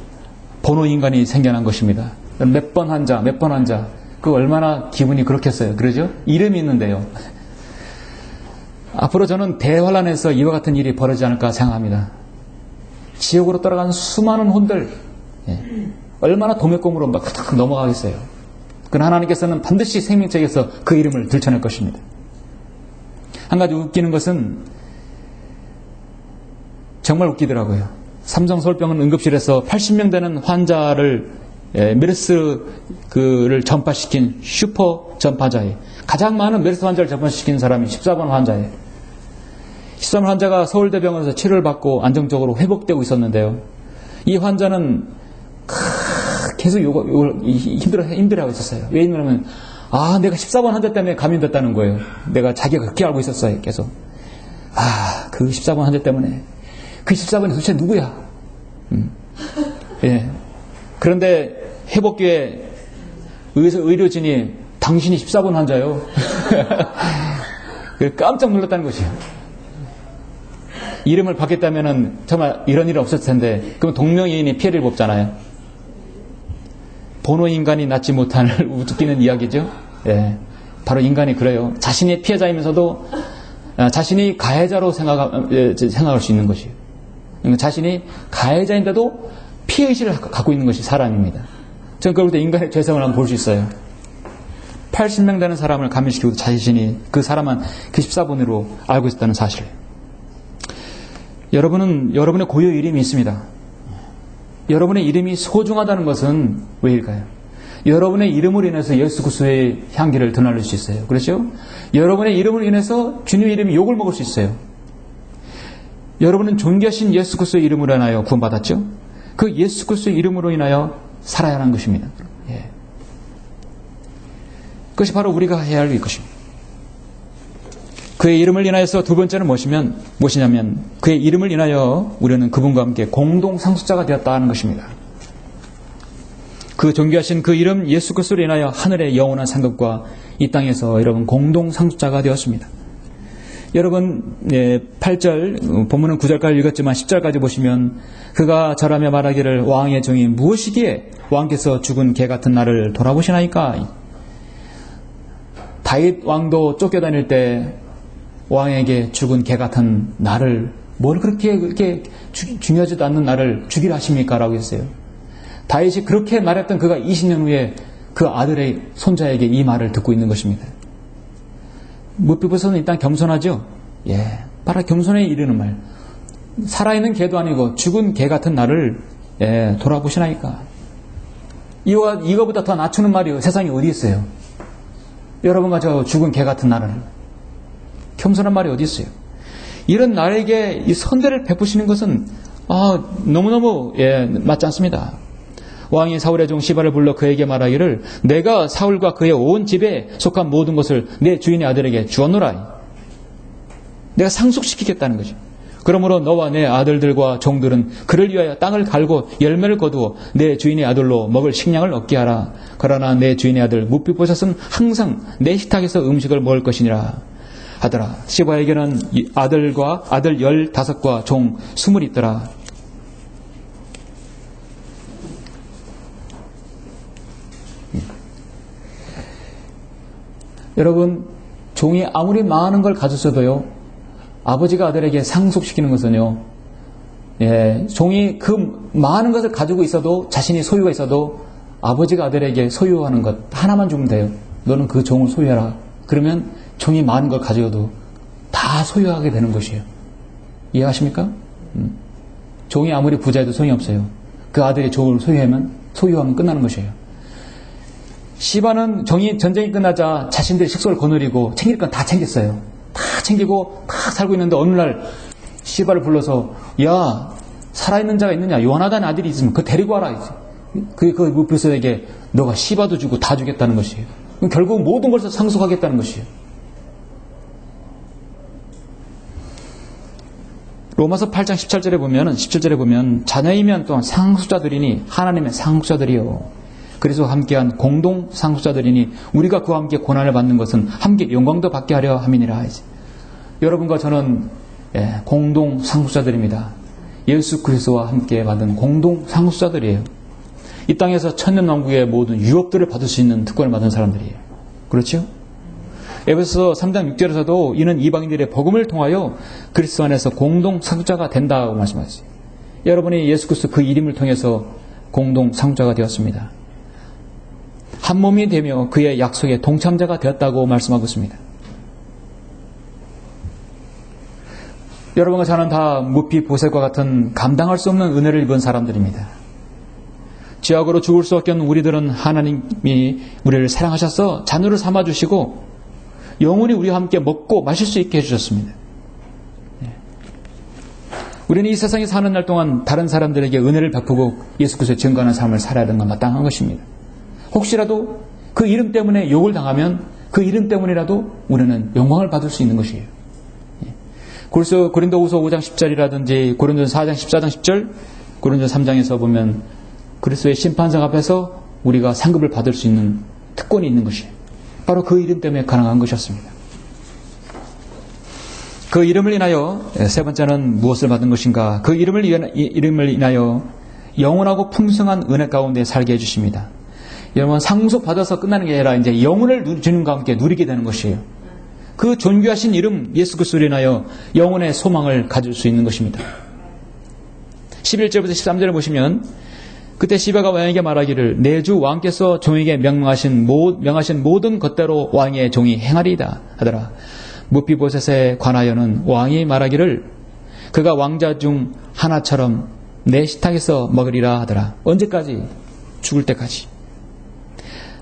번호인간이 생겨난 것입니다. 몇 번 환자, 몇 번 환자. 그 얼마나 기분이 그렇겠어요. 그러죠? 이름이 있는데요. 앞으로 저는 대환란에서 이와 같은 일이 벌어지지 않을까 생각합니다. 지옥으로 떨어간 수많은 혼들, 얼마나 도매공으로 막 넘어가겠어요. 그러나 하나님께서는 반드시 생명책에서 그 이름을 들춰낼 것입니다. 한 가지 웃기는 것은 정말 웃기더라고요. 삼성서울병원 응급실에서 80명 되는 환자를 메르스를 전파시킨 슈퍼 전파자예요. 가장 많은 메르스 환자를 전파시킨 사람이 14번 환자예요. 13번 환자가 서울대병원에서 치료를 받고 안정적으로 회복되고 있었는데요. 이 환자는 계속 힘들어하고 있었어요. 왜 그러냐면 내가 14번 환자 때문에 감염됐다는 거예요. 내가 자기가 그렇게 알고 있었어요. 계속 그 14번 환자 때문에 그 14번이 도대체 누구야? 예. 그런데 회복기에 의료진이 당신이 14번 환자요. 깜짝 놀랐다는 것이에요. 이름을 바뀌었다면 정말 이런 일이 없었을 텐데 그럼 동명이인이 피해를 입었잖아요. 번호인간이 낳지 못할 웃기는 이야기죠. 예. 바로 인간이 그래요. 자신이 피해자이면서도 자신이 가해자로 생각할 수 있는 것이에요. 자신이 가해자인데도 피해의식을 갖고 있는 것이 사람입니다. 저는 그럴 때 인간의 죄성을 한번 볼 수 있어요. 80명 되는 사람을 감염시키고 자신이 그 사람은 그 14번으로 알고 있었다는 사실. 여러분의 고유 이름이 있습니다. 여러분의 이름이 소중하다는 것은 왜일까요? 여러분의 이름으로 인해서 예수 그리스도의 향기를 드날릴 수 있어요. 그렇죠? 여러분의 이름으로 인해서 주님의 이름이 욕을 먹을 수 있어요. 여러분은 존귀하신 예수 그리스도의 이름으로 인하여 구원받았죠? 그 예수 그리스도의 이름으로 인하여 살아야 하는 것입니다. 예. 그것이 바로 우리가 해야 할 것입니다. 그의 이름을 인하여서 두 번째는 무엇이냐면 그의 이름을 인하여 우리는 그분과 함께 공동 상속자가 되었다 하는 것입니다. 그 존귀하신 그 이름 예수 그리스도로 인하여 하늘의 영원한 상급과 이 땅에서 여러분 공동 상속자가 되었습니다. 여러분 8절 본문은 9절까지 읽었지만 10절까지 보시면 그가 절하며 말하기를 왕의 종이 무엇이기에 왕께서 죽은 개 같은 나를 돌아보시나이까. 다윗 왕도 쫓겨다닐 때 왕에게 죽은 개 같은 나를 뭘 그렇게 중요하지도 않는 나를 죽이라 하십니까? 라고 했어요. 다윗이 그렇게 말했던 그가 20년 후에 그 아들의 손자에게 이 말을 듣고 있는 것입니다. 므피보셋은 일단 겸손하죠. 예, 바로 겸손에 이르는 말. 살아있는 개도 아니고 죽은 개 같은 나를 돌아보시나이까. 이거보다 더 낮추는 말이 세상에 어디 있어요? 여러분과 저 죽은 개 같은 나를. 겸손한 말이 어디 있어요? 이런 나에게 이 선대를 베푸시는 것은 너무너무 맞지 않습니다. 왕이 사울의 종 시바를 불러 그에게 말하기를 내가 사울과 그의 온 집에 속한 모든 것을 내 주인의 아들에게 주었노라. 내가 상속시키겠다는 거죠. 그러므로 너와 내 아들들과 종들은 그를 위하여 땅을 갈고 열매를 거두어 내 주인의 아들로 먹을 식량을 얻게 하라. 그러나 내 주인의 아들 므피보셋은 항상 내 식탁에서 음식을 먹을 것이니라 하더라. 시바에게는 아들 15과 종 20이 있더라. 여러분, 종이 아무리 많은 걸 가졌어도요, 아버지가 아들에게 상속시키는 것은요, 종이 그 많은 것을 가지고 있어도, 자신이 소유가 있어도, 아버지가 아들에게 소유하는 것 하나만 주면 돼요. 너는 그 종을 소유해라. 그러면 종이 많은 걸 가져도 다 소유하게 되는 것이에요. 이해하십니까? 종이 아무리 부자여도 소용이 없어요. 그 아들이 종을 소유하면 끝나는 것이에요. 시바는 전쟁이 끝나자 자신들의 식소를 거느리고 챙길 건 다 챙겼어요. 다 챙기고 다 살고 있는데 어느 날 시바를 불러서 야, 살아있는 자가 있느냐? 요나단의 아들이 있으면 그거 데리고 와라. 그 므피보셋에게 너가 시바도 주고 다 주겠다는 것이에요. 결국 모든 것을 상속하겠다는 것이에요. 로마서 8장 17절에 보면 자녀이면 또한 상속자들이니 하나님의 상속자들이요. 그래서 함께한 공동 상속자들이니 우리가 그와 함께 고난을 받는 것은 함께 영광도 받게 하려 함이니라. 여러분과 저는 공동 상속자들입니다. 예수 그리스도와 함께 받은 공동 상속자들이에요. 이 땅에서 천년왕국의 모든 유업들을 받을 수 있는 특권을 받은 사람들이에요. 그렇죠? 에베소서 3장 6절에서도 이는 이방인들의 복음을 통하여 그리스도 안에서 공동 상속자가 된다고 말씀하셨어요. 여러분이 예수 그리스도 그 이름을 통해서 공동 상속자가 되었습니다. 한 몸이 되며 그의 약속에 동참자가 되었다고 말씀하고 있습니다. 여러분과 저는 다 무비보셋과 같은 감당할 수 없는 은혜를 입은 사람들입니다. 죄악으로 죽을 수밖에 없는 우리들은 하나님이 우리를 사랑하셔서 자녀를 삼아주시고 영원히 우리와 함께 먹고 마실 수 있게 해주셨습니다. 우리는 이 세상에 사는 날 동안 다른 사람들에게 은혜를 베푸고 예수 그리스도의 증거하는 삶을 살아야 하는 건 마땅한 것입니다. 혹시라도 그 이름 때문에 욕을 당하면 그 이름 때문이라도 우리는 영광을 받을 수 있는 것이에요. 고린도후서 5장 10절이라든지 고린도전서 4장 14장 10절, 고린도전서 3장에서 보면 그리스도의 심판상 앞에서 우리가 상급을 받을 수 있는 특권이 있는 것이에요. 바로 그 이름 때문에 가능한 것이었습니다. 그 이름을 인하여 세 번째는 무엇을 받은 것인가? 그 이름을 인하여 영원하고 풍성한 은혜 가운데 살게 해주십니다. 여러분, 상속받아서 끝나는 게 아니라 이제 영혼을 주님과 함께 누리게 되는 것이에요. 그 존귀하신 이름 예수 그리스도로 인하여 영혼의 소망을 가질 수 있는 것입니다. 11절부터 13절을 보시면 그때 시바가 왕에게 말하기를 내 주 왕께서 종에게 명하신 모든 것대로 왕의 종이 행하리이다 하더라. 무비보셋에 관하여는 왕이 말하기를 그가 왕자 중 하나처럼 내 식탁에서 먹으리라 하더라. 언제까지? 죽을 때까지.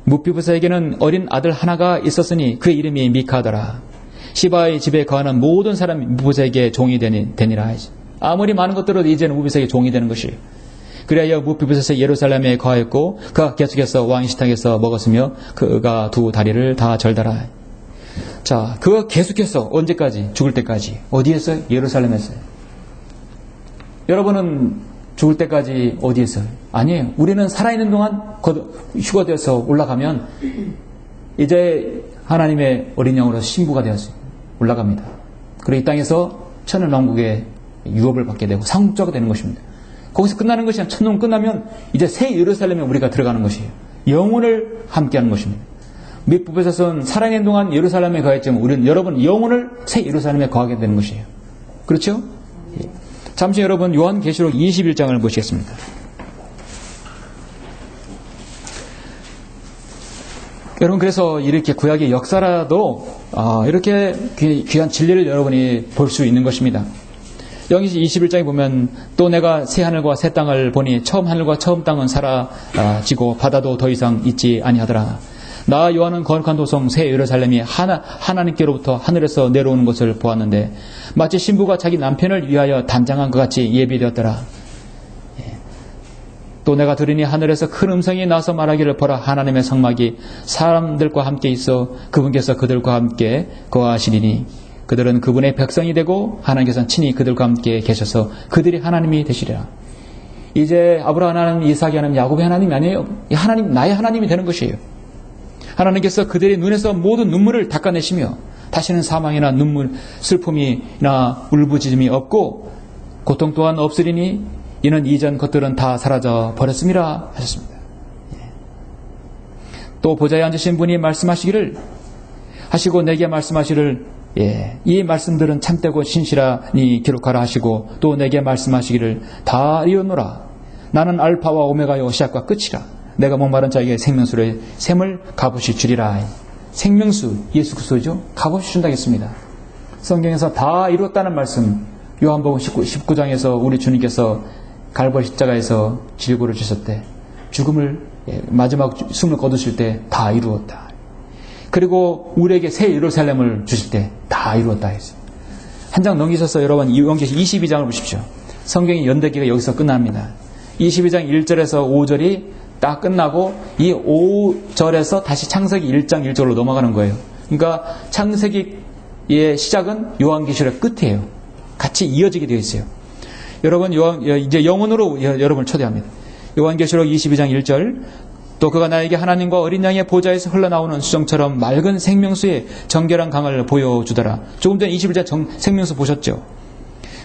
무비보셋에게는 어린 아들 하나가 있었으니 그의 이름이 미카더라. 시바의 집에 거하는 모든 사람이 무비보셋에게 종이 되니라. 아무리 많은 것들도 이제는 무비보셋에게 종이 되는 것이에요. 그래야 무비보셋이 예루살렘에 거하였고 그가 계속해서 왕의 식탁에서 먹었으며 그가 두 다리를 다 절더라. 자, 그가 계속해서 언제까지? 죽을 때까지. 어디에서요? 예루살렘에서요. 여러분은 죽을 때까지 어디에서요? 아니에요. 우리는 살아있는 동안 휴가되어서 올라가면 이제 하나님의 어린 양으로 신부가 되어서 올라갑니다. 그리고 이 땅에서 천년왕국의 유업을 받게 되고 상속자가 되는 것입니다. 거기서 끝나는 것이 아니라 천년 끝나면 이제 새 예루살렘에 우리가 들어가는 것이에요. 영혼을 함께하는 것입니다. 무비보셋은 살아있는 동안 예루살렘에 거했지만 우리는 여러분 영혼을 새 예루살렘에 거하게 되는 것이에요. 그렇죠? 잠시 여러분 요한계시록 21장을 보시겠습니다. 여러분 그래서 이렇게 구약의 역사라도 이렇게 귀한 진리를 여러분이 볼 수 있는 것입니다. 여기 21장에 보면 또 내가 새 하늘과 새 땅을 보니 처음 하늘과 처음 땅은 사라지고 바다도 더 이상 있지 아니하더라. 나 요한은 거룩한 도성 새 예루살렘이 하나님께로부터 하늘에서 내려오는 것을 보았는데 마치 신부가 자기 남편을 위하여 단장한 것 같이 예비되었더라. 또 내가 들으니 하늘에서 큰 음성이 나서 말하기를 보라 하나님의 성막이 사람들과 함께 있어 그분께서 그들과 함께 거하시리니 그들은 그분의 백성이 되고 하나님께서는 친히 그들과 함께 계셔서 그들이 하나님이 되시리라. 이제 아브라함 하나님, 이삭이 하나님, 야곱의 하나님이 아니에요. 하나님, 나의 하나님이 되는 것이에요. 하나님께서 그들의 눈에서 모든 눈물을 닦아내시며 다시는 사망이나 눈물, 슬픔이나 울부짖음이 없고 고통 또한 없으리니 이는 이전 것들은 다 사라져 버렸음이라 하셨습니다. 또 보좌에 앉으신 분이 말씀하시기를 하시고 내게 말씀하시기를 이 말씀들은 참되고 신실하니 기록하라 하시고 또 내게 말씀하시기를 다 이루노라. 나는 알파와 오메가요 시작과 끝이라. 내가 목마른 자에게 생명수를 샘을 값없이 주리라. 생명수 예수 그리스도죠. 값없이 준다고 했습니다. 성경에서 다 이루었다는 말씀 요한복음 19장에서 우리 주님께서 갈보리 십자가에서 질고를 주셨을 때 죽음을 마지막 숨을 거두실 때 다 이루었다. 그리고 우리에게 새 예루살렘을 주실 때 다 이루었다 했어요. 한 장 넘기셔서 여러분 요한계시록 22장을 보십시오. 성경의 연대기가 여기서 끝납니다. 22장 1절에서 5절이 딱 끝나고 이 5절에서 다시 창세기 1장 1절로 넘어가는 거예요. 그러니까 창세기의 시작은 요한계시록의 끝이에요. 같이 같이 이어지게 되어 있어요. 여러분, 이제 영혼으로 여러분을 초대합니다. 요한계시록 22장 1절, 또 그가 나에게 하나님과 어린 양의 보좌에서 흘러나오는 수정처럼 맑은 생명수의 정결한 강을 보여주더라. 조금 전에 21장 생명수 보셨죠?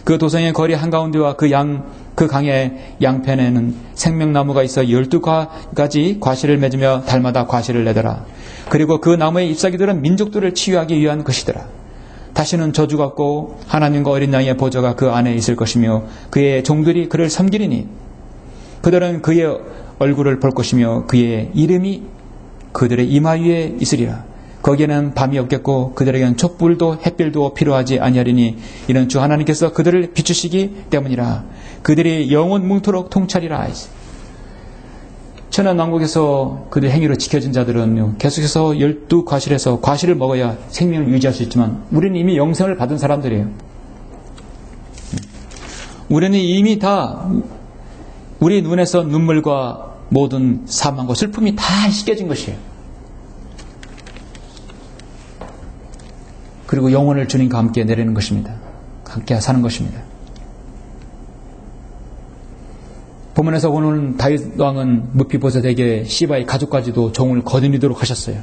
그 도성의 거리 한가운데와 그 강의 양편에는 생명나무가 있어 12가지 과실을 맺으며 달마다 과실을 내더라. 그리고 그 나무의 잎사귀들은 민족들을 치유하기 위한 것이더라. 다시는 저주가 없고 하나님과 어린 양의 보좌가 그 안에 있을 것이며 그의 종들이 그를 섬기리니 그들은 그의 얼굴을 볼 것이며 그의 이름이 그들의 이마 위에 있으리라. 거기에는 밤이 없겠고 그들에게는 촛불도 햇빛도 필요하지 아니하리니 이는 주 하나님께서 그들을 비추시기 때문이라. 그들이 영원 뭉토록 통찰이라. 천안왕국에서 그들 행위로 지켜진 자들은 계속해서 12과실에서 과실을 먹어야 생명을 유지할 수 있지만 우리는 이미 영생을 받은 사람들이에요. 우리는 이미 다 우리 눈에서 눈물과 모든 사망과 슬픔이 다 씻겨진 것이에요. 그리고 영혼을 주님과 함께 내리는 것입니다. 함께 사는 것입니다. 본문에서 보는 다윗 왕은 므피보셋에게 시바의 가족까지도 종을 거느리도록 하셨어요.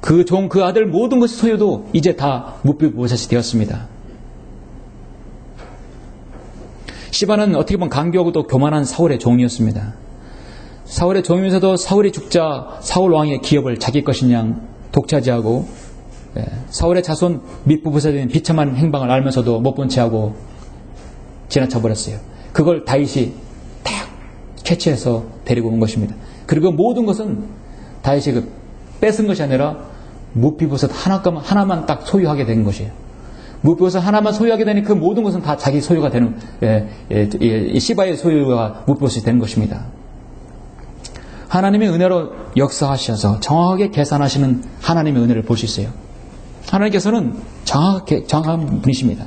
그 종, 그 아들 모든 것의 소유도 이제 다 므피보셋이 되었습니다. 시바는 어떻게 보면 강교하고도 교만한 사울의 종이었습니다. 사울의 종이면서도 사울이 죽자 사울 왕의 기업을 자기 것인 양 독차지하고 사울의 자손 므피보셋의 비참한 행방을 알면서도 못 본 채하고 지나쳐버렸어요. 그걸 다윗이 딱 캐치해서 데리고 온 것입니다. 그리고 모든 것은 다윗이 뺏은 것이 아니라 므피보셋 하나만 딱 소유하게 된 것이에요. 므피보셋 하나만 소유하게 되니 그 모든 것은 다 자기 소유가 되는 시바의 소유가 므피보셋이 되는 것입니다. 하나님의 은혜로 역사하셔서 정확하게 계산하시는 하나님의 은혜를 볼 수 있어요. 하나님께서는 정확한 분이십니다.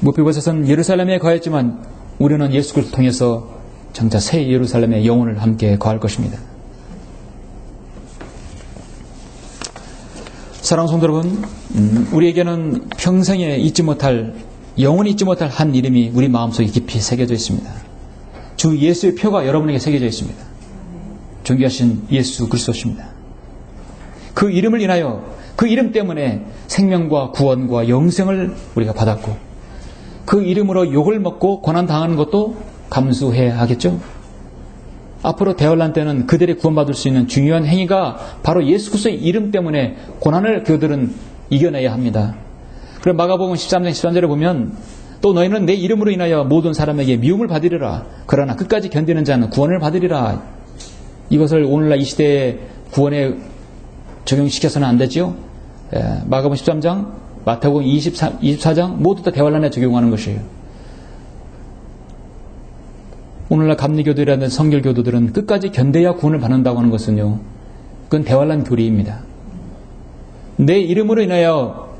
므피보셋은 예루살렘에 거했지만 우리는 예수 그리스도를 통해서 장차 새 예루살렘의 영혼을 함께 거할 것입니다. 사랑하는 성도 여러분, 우리에게는 평생에 잊지 못할, 영원히 잊지 못할 한 이름이 우리 마음속에 깊이 새겨져 있습니다. 주 예수의 표가 여러분에게 새겨져 있습니다. 존귀하신 예수 그리스도십니다. 그 이름을 인하여, 그 이름 때문에 생명과 구원과 영생을 우리가 받았고, 그 이름으로 욕을 먹고 고난당하는 것도 감수해야 하겠죠? 앞으로 대환란 때는 그들이 구원받을 수 있는 중요한 행위가 바로 예수 그리스도의 이름 때문에 고난을 그들은 이겨내야 합니다. 그럼 마가복음 13장 13절에 보면 또 너희는 내 이름으로 인하여 모든 사람에게 미움을 받으리라. 그러나 끝까지 견디는 자는 구원을 받으리라. 이것을 오늘날 이 시대에 구원에 적용시켜서는 안 되죠. 마가복음 13장, 마태복음 24장 모두 다 대환란에 적용하는 것이에요. 오늘날 감리교도라는 성결교도들은 끝까지 견뎌야 구원을 받는다고 하는 것은요, 그건 대환란 교리입니다. 내 이름으로 인하여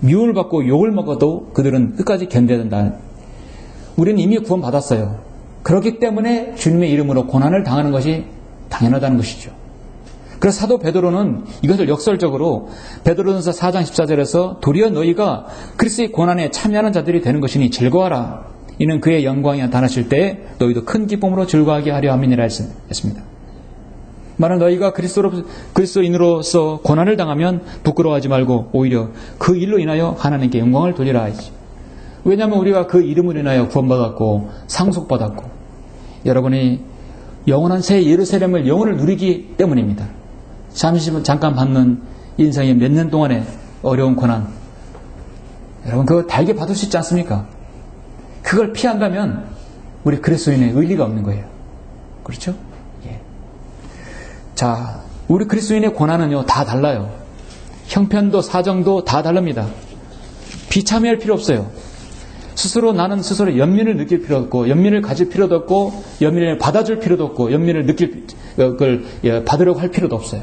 미움을 받고 욕을 먹어도 그들은 끝까지 견뎌야 된다. 우리는 이미 구원 받았어요. 그렇기 때문에 주님의 이름으로 고난을 당하는 것이 당연하다는 것이죠. 그래서 사도 베드로는 이것을 역설적으로 베드로전서 4장 14절에서 도리어 너희가 그리스도의 고난에 참여하는 자들이 되는 것이니 즐거워하라. 이는 그의 영광이 나타나실 때에 너희도 큰 기쁨으로 즐거워하게 하려 함이니라 했습니다. 만약 너희가 그리스도인으로서 고난을 당하면 부끄러워하지 말고 오히려 그 일로 인하여 하나님께 영광을 돌리라 하지. 왜냐하면 우리가 그 이름으로 인하여 구원받았고 상속받았고 여러분이 영원한 새 예루살렘을 영원을 누리기 때문입니다. 잠깐 받는 인생의 몇 년 동안의 어려운 고난, 여러분 그거 달게 받을 수 있지 않습니까? 그걸 피한다면 우리 그리스도인의 의리가 없는 거예요. 그렇죠? 예. 자, 우리 그리스도인의 고난은요 다 달라요. 형편도 사정도 다 다릅니다. 비참해할 필요 없어요. 나는 스스로 연민을 느낄 필요 없고, 연민을 가질 필요도 없고, 연민을 받아줄 필요도 없고, 연민을 받으려고 할 필요도 없어요.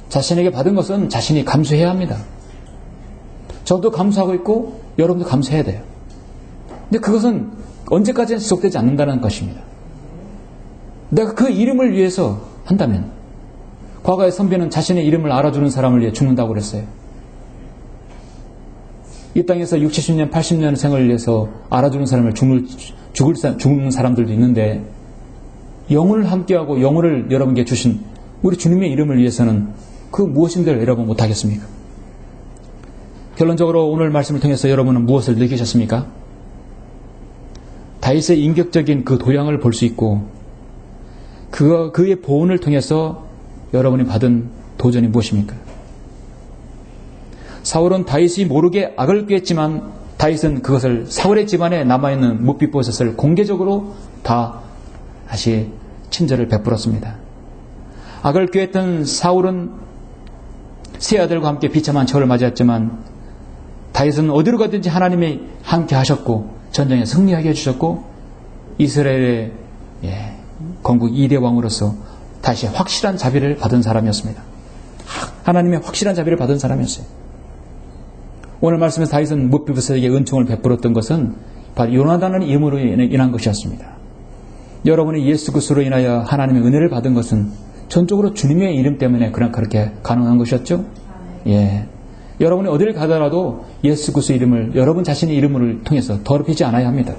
자신에게 받은 것은 자신이 감수해야 합니다. 저도 감수하고 있고, 여러분도 감수해야 돼요. 근데 그것은 언제까지는 지속되지 않는다는 것입니다. 내가 그 이름을 위해서 한다면, 과거의 선비는 자신의 이름을 알아주는 사람을 위해 죽는다고 그랬어요. 이 땅에서 60, 70년, 80년 생을 위해서 알아주는 사람을 죽는 사람들도 있는데 영혼을 함께하고 영혼을 여러분께 주신 우리 주님의 이름을 위해서는 그 무엇인들 여러분 못하겠습니까? 결론적으로 오늘 말씀을 통해서 여러분은 무엇을 느끼셨습니까? 다윗의 인격적인 그 도량을 볼 수 있고 그의 보온을 통해서 여러분이 받은 도전이 무엇입니까? 사울은 다윗이 모르게 악을 꾀했지만 다윗은 그것을 사울의 집안에 남아있는 뭇빛보셋을 공개적으로 다 다시 친절을 베풀었습니다. 악을 꾀했던 사울은 세 아들과 함께 비참한 처를 맞이했지만 다윗은 어디로 가든지 하나님이 함께 하셨고 전쟁에 승리하게 해주셨고 이스라엘의 건국 2대 왕으로서 다시 확실한 자비를 받은 사람이었습니다. 하나님의 확실한 자비를 받은 사람이었어요. 오늘 말씀에서 다윗은 뭇비보셋에게 은총을 베풀었던 것은 바로 요나단의 이름으로 인한 것이었습니다. 여러분이 예수 그리스도로 인하여 하나님의 은혜를 받은 것은 전적으로 주님의 이름 때문에 그렇게 가능한 것이었죠. 예. 여러분이 어디를 가더라도 예수 그리스도의 이름을 여러분 자신의 이름을 통해서 더럽히지 않아야 합니다.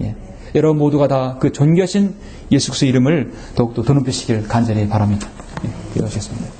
예. 여러분 모두가 다 그 존귀하신 예수 그리스도의 이름을 더욱더 드높이시길 간절히 바랍니다. 예. 기도하시겠습니다.